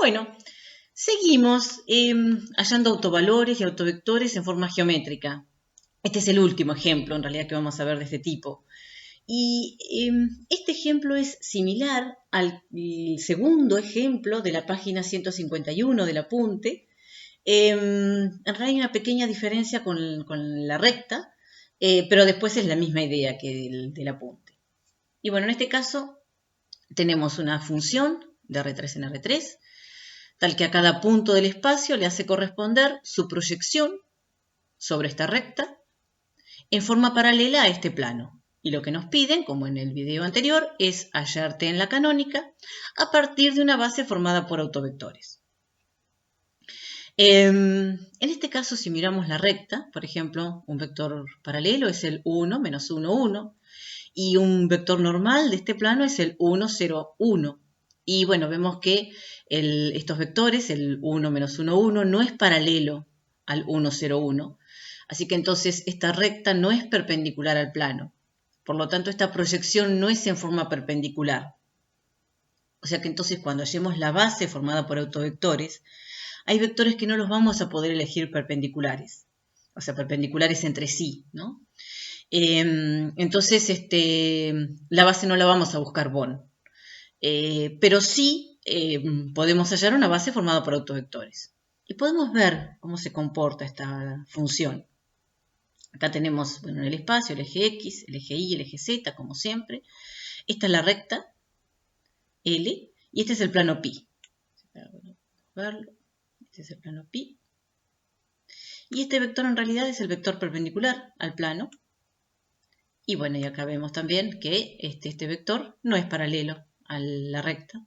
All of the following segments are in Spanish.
Bueno, seguimos hallando autovalores y autovectores en forma geométrica. Este es el último ejemplo, en realidad, que vamos a ver de este tipo. Y este ejemplo es similar al segundo ejemplo de la página 151 del apunte. En realidad hay una pequeña diferencia con la recta, pero después es la misma idea que del apunte. Y bueno, en este caso tenemos una función de R3 en R3, tal que a cada punto del espacio le hace corresponder su proyección sobre esta recta en forma paralela a este plano. Y lo que nos piden, como en el video anterior, es hallar t en la canónica a partir de una base formada por autovectores. En este caso, si miramos la recta, por ejemplo, un vector paralelo es el 1, menos 1, 1, y un vector normal de este plano es el 1, 0, 1. Y bueno, vemos que estos vectores, el 1, menos 1, 1, no es paralelo al 1, 0, 1. Así que entonces esta recta no es perpendicular al plano. Por lo tanto, esta proyección no es en forma perpendicular. O sea que entonces cuando hallemos la base formada por autovectores, hay vectores que no los vamos a poder elegir perpendiculares. O sea, perpendiculares entre sí, ¿no? Entonces, la base no la vamos a buscar Bon. Pero sí podemos hallar una base formada por autovectores. Y podemos ver cómo se comporta esta función. Acá tenemos, bueno, en el espacio, el eje X, el eje Y, el eje Z, como siempre. Esta es la recta L y este es el plano pi. Este es el plano pi. Y este vector en realidad es el vector perpendicular al plano. Y bueno, y acá vemos también que este vector no es paralelo a la recta.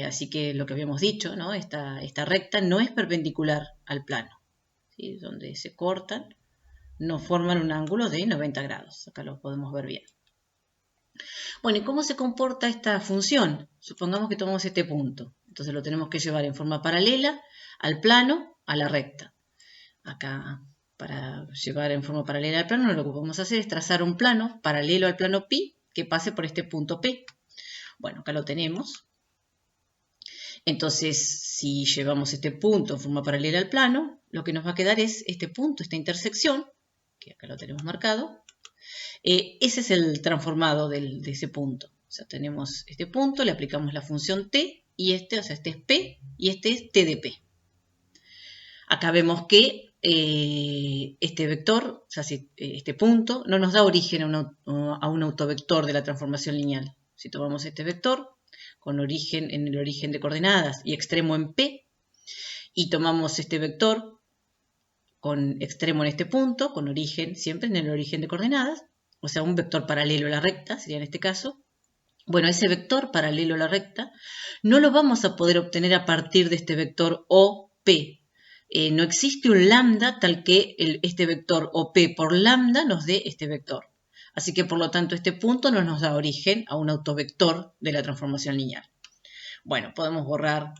Así que lo que habíamos dicho, ¿no? Esta recta no es perpendicular al plano, ¿sí? Donde se cortan, no forman un ángulo de 90 grados. Acá lo podemos ver bien. Bueno, ¿y cómo se comporta esta función? Supongamos que tomamos este punto. Entonces lo tenemos que llevar en forma paralela al plano, a la recta. Acá, para llevar en forma paralela al plano, lo que vamos a hacer es trazar un plano paralelo al plano pi que pase por este punto P. Bueno, acá lo tenemos. Entonces, si llevamos este punto en forma paralela al plano, lo que nos va a quedar es este punto, esta intersección, que acá lo tenemos marcado. Ese es el transformado de ese punto. O sea, tenemos este punto, le aplicamos la función t, y este es p, y este es t de p. Acá vemos que este vector, o sea, este punto, no nos da origen a un autovector de la transformación lineal. Si tomamos este vector con origen en el origen de coordenadas y extremo en P, y tomamos este vector con extremo en este punto, con origen siempre en el origen de coordenadas, o sea, un vector paralelo a la recta, sería en este caso. Bueno, ese vector paralelo a la recta no lo vamos a poder obtener a partir de este vector OP. No existe un lambda tal que este vector OP por lambda nos dé este vector. Así que, por lo tanto, este punto no nos da origen a un autovector de la transformación lineal. Bueno, podemos borrar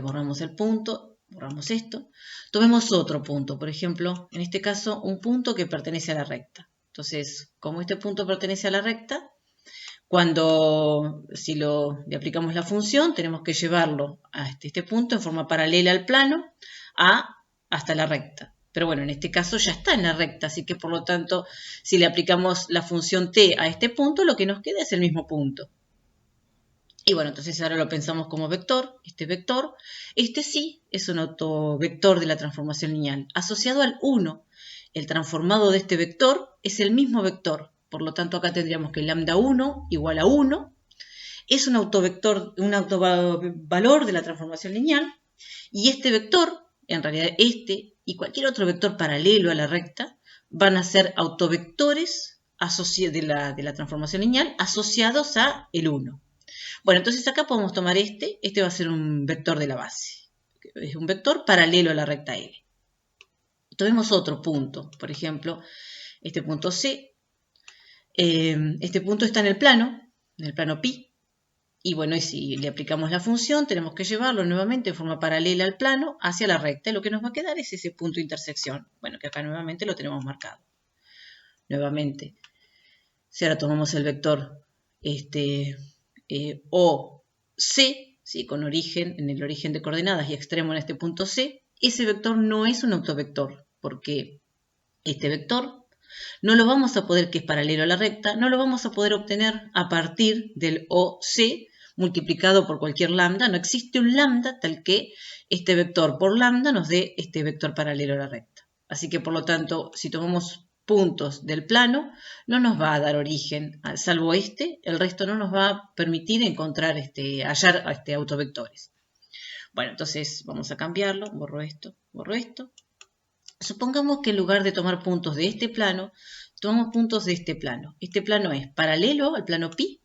borramos el punto, borramos esto. Tomemos otro punto, por ejemplo, en este caso, un punto que pertenece a la recta. Entonces, como este punto pertenece a la recta, si le aplicamos la función, tenemos que llevarlo a este punto en forma paralela al plano hasta la recta. Pero bueno, en este caso ya está en la recta, así que por lo tanto, si le aplicamos la función t a este punto, lo que nos queda es el mismo punto. Y bueno, entonces ahora lo pensamos como vector. Este sí es un autovector de la transformación lineal, asociado al 1. El transformado de este vector es el mismo vector. Por lo tanto, acá tendríamos que lambda 1 igual a 1. Es un autovector, un autovalor de la transformación lineal. Y este vector, en realidad este y cualquier otro vector paralelo a la recta, van a ser autovectores de la transformación lineal asociados a el 1. Bueno, entonces acá podemos tomar este va a ser un vector de la base. Es un vector paralelo a la recta L. Tomemos otro punto, por ejemplo, este punto C. Este punto está en el plano pi. Y bueno, y si le aplicamos la función, tenemos que llevarlo nuevamente en forma paralela al plano hacia la recta. Y lo que nos va a quedar es ese punto de intersección. Bueno, que acá nuevamente lo tenemos marcado. Nuevamente, si ahora tomamos el vector O C, ¿sí? Con origen en el origen de coordenadas y extremo en este punto C, ese vector no es un autovector, porque este vector no lo vamos a poder, que es paralelo a la recta, no lo vamos a poder obtener a partir del OC multiplicado por cualquier lambda. No existe un lambda tal que este vector por lambda nos dé este vector paralelo a la recta. Así que, por lo tanto, si tomamos puntos del plano, no nos va a dar origen, salvo este, el resto no nos va a permitir encontrar, hallar autovectores. Bueno, entonces vamos a cambiarlo, borro esto. Supongamos que en lugar de tomar puntos de este plano, tomamos puntos de este plano. Este plano es paralelo al plano pi,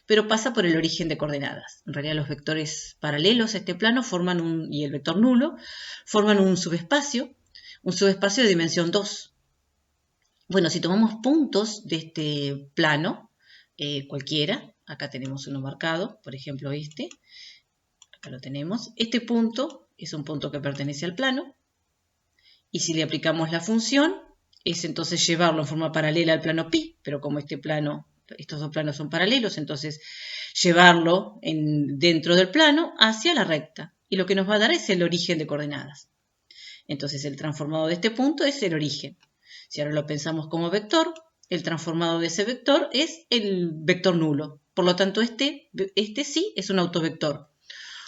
pero pasa por el origen de coordenadas. En realidad los vectores paralelos a este plano y el vector nulo forman un subespacio de dimensión 2. Bueno, si tomamos puntos de este plano, cualquiera, acá tenemos uno marcado, por ejemplo este, acá lo tenemos. Este punto es un punto que pertenece al plano, y si le aplicamos la función, es entonces llevarlo en forma paralela al plano pi, pero como estos dos planos son paralelos, entonces llevarlo dentro del plano hacia la recta. Y lo que nos va a dar es el origen de coordenadas. Entonces el transformado de este punto es el origen. Si ahora lo pensamos como vector, el transformado de ese vector es el vector nulo. Por lo tanto, este sí es un autovector.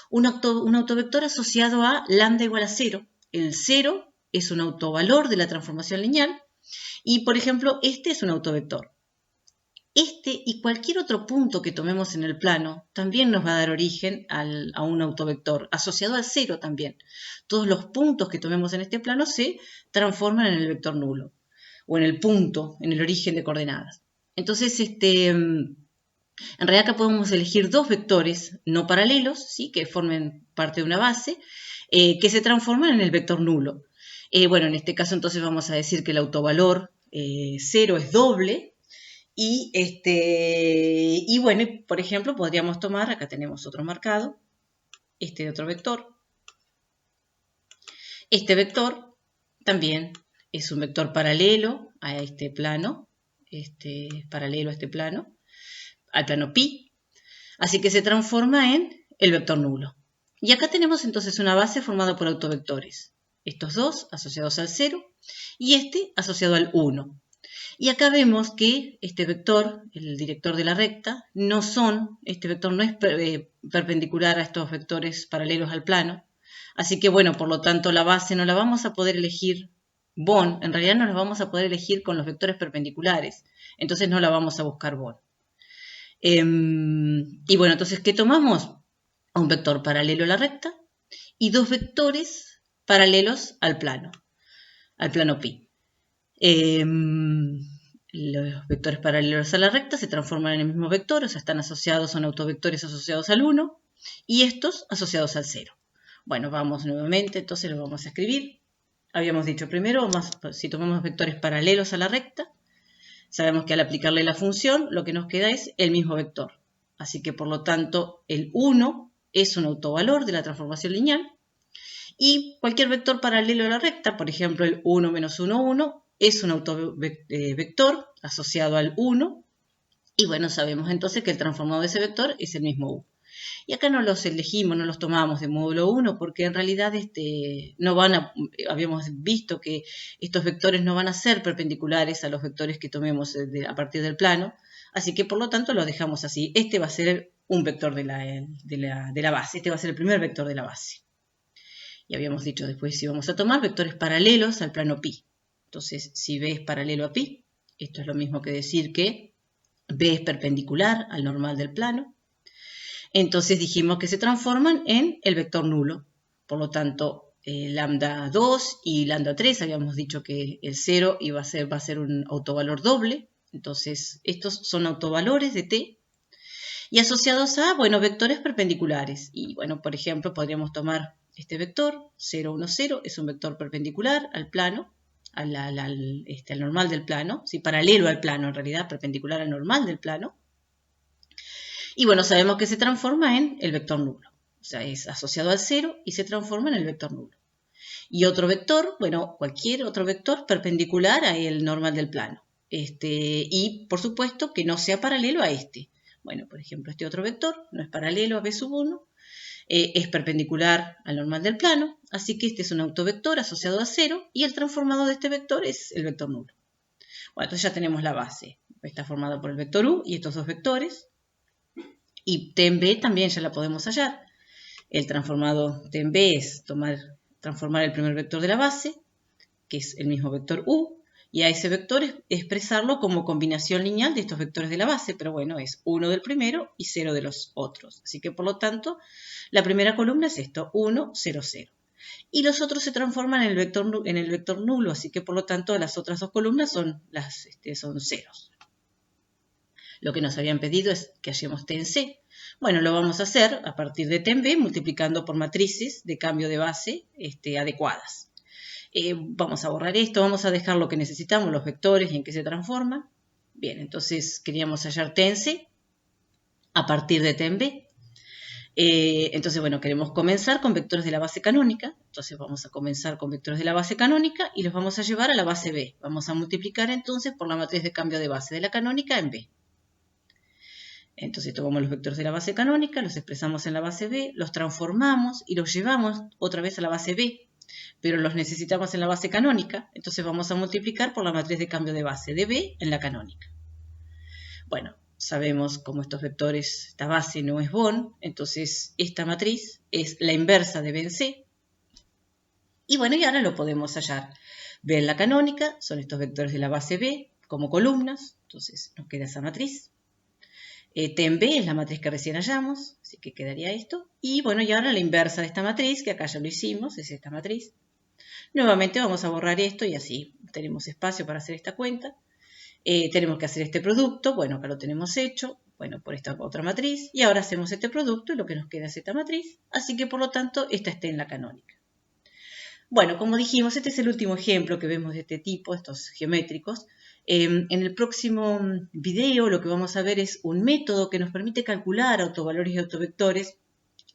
Un autovector asociado a lambda igual a 0. El 0 es un autovalor de la transformación lineal y, por ejemplo, este es un autovector. Este y cualquier otro punto que tomemos en el plano también nos va a dar origen a un autovector, asociado al 0 también. Todos los puntos que tomemos en este plano se transforman en el vector nulo, o en el punto, en el origen de coordenadas. Entonces, en realidad acá podemos elegir dos vectores no paralelos, ¿sí? Que formen parte de una base, que se transforman en el vector nulo. Bueno, en este caso entonces vamos a decir que el autovalor 0 es doble. Y bueno, por ejemplo, podríamos tomar, acá tenemos otro marcado, este otro vector. Este vector también es un vector paralelo a este plano, paralelo a este plano, al plano pi, así que se transforma en el vector nulo. Y acá tenemos entonces una base formada por autovectores, estos dos asociados al 0 y este asociado al 1. Y acá vemos que este vector, el director de la recta, este vector no es perpendicular a estos vectores paralelos al plano. Así que bueno, por lo tanto la base no la vamos a poder elegir Bon, en realidad no la vamos a poder elegir con los vectores perpendiculares. Entonces no la vamos a buscar Bon. Y bueno, entonces, ¿qué tomamos? Un vector paralelo a la recta y dos vectores paralelos al plano pi. Los vectores paralelos a la recta se transforman en el mismo vector, o sea, son autovectores asociados al 1 y estos asociados al 0. Bueno, vamos nuevamente, entonces lo vamos a escribir. Habíamos dicho primero, si tomamos vectores paralelos a la recta, sabemos que al aplicarle la función, lo que nos queda es el mismo vector. Así que, por lo tanto, el 1 es un autovalor de la transformación lineal y cualquier vector paralelo a la recta, por ejemplo, el 1 menos 1, 1, es un autovector asociado al 1 y bueno, sabemos entonces que el transformado de ese vector es el mismo u. Y acá no los elegimos, no los tomamos de módulo 1 porque en realidad habíamos visto que estos vectores no van a ser perpendiculares a los vectores que tomemos a partir del plano, así que por lo tanto lo dejamos así. Este va a ser un vector de la base, este va a ser el primer vector de la base. Y habíamos dicho después si vamos a tomar vectores paralelos al plano pi. Entonces, si B es paralelo a pi, esto es lo mismo que decir que B es perpendicular al normal del plano. Entonces dijimos que se transforman en el vector nulo. Por lo tanto, lambda 2 y lambda 3, habíamos dicho que el 0 va a ser un autovalor doble. Entonces, estos son autovalores de t. Y asociados a, bueno, vectores perpendiculares. Y bueno, por ejemplo, podríamos tomar este vector, 0, 1, 0, es un vector perpendicular al plano, al normal del plano, ¿sí? Paralelo al plano en realidad, perpendicular al normal del plano. Y bueno, sabemos que se transforma en el vector nulo. O sea, es asociado al 0 y se transforma en el vector nulo. Y otro vector, bueno, cualquier otro vector perpendicular al normal del plano. Y por supuesto que no sea paralelo a este. Bueno, por ejemplo, este otro vector no es paralelo a B sub 1, es perpendicular al normal del plano, así que este es un autovector asociado a 0 y el transformado de este vector es el vector nulo. Bueno, entonces ya tenemos la base. Está formada por el vector u y estos dos vectores. Y T en B también ya la podemos hallar. El transformado T en B es transformar el primer vector de la base, que es el mismo vector u, y a ese vector expresarlo como combinación lineal de estos vectores de la base, pero bueno, es 1 del primero y 0 de los otros. Así que por lo tanto, la primera columna es esto, 1, 0, 0. Y los otros se transforman en el vector nulo, así que por lo tanto las otras dos columnas son ceros. Lo que nos habían pedido es que hallemos T en C. Bueno, lo vamos a hacer a partir de T en B multiplicando por matrices de cambio de base adecuadas. Vamos a borrar esto, vamos a dejar lo que necesitamos, los vectores y en qué se transforma. Bien, entonces queríamos hallar T en C a partir de T en B. Entonces, bueno, queremos comenzar con vectores de la base canónica. Entonces vamos a comenzar con vectores de la base canónica y los vamos a llevar a la base B. Vamos a multiplicar entonces por la matriz de cambio de base de la canónica en B. Entonces tomamos los vectores de la base canónica, los expresamos en la base B, los transformamos y los llevamos otra vez a la base B, pero los necesitamos en la base canónica, entonces vamos a multiplicar por la matriz de cambio de base de B en la canónica. Bueno, sabemos cómo estos vectores, esta base no es Born, entonces esta matriz es la inversa de B en C. Y bueno, y ahora lo podemos hallar. B en la canónica son estos vectores de la base B como columnas, entonces nos queda esa matriz. T en B es la matriz que recién hallamos, así que quedaría esto. Y bueno, y ahora la inversa de esta matriz, que acá ya lo hicimos, es esta matriz. Nuevamente vamos a borrar esto y así tenemos espacio para hacer esta cuenta. Tenemos que hacer este producto, bueno, acá lo tenemos hecho, bueno, por esta otra matriz. Y ahora hacemos este producto y lo que nos queda es esta matriz. Así que por lo tanto, esta está en la canónica. Bueno, como dijimos, este es el último ejemplo que vemos de este tipo, estos geométricos. En el próximo video lo que vamos a ver es un método que nos permite calcular autovalores y autovectores,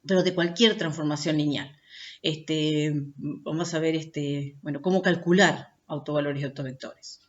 pero de cualquier transformación lineal. Vamos a ver bueno, cómo calcular autovalores y autovectores.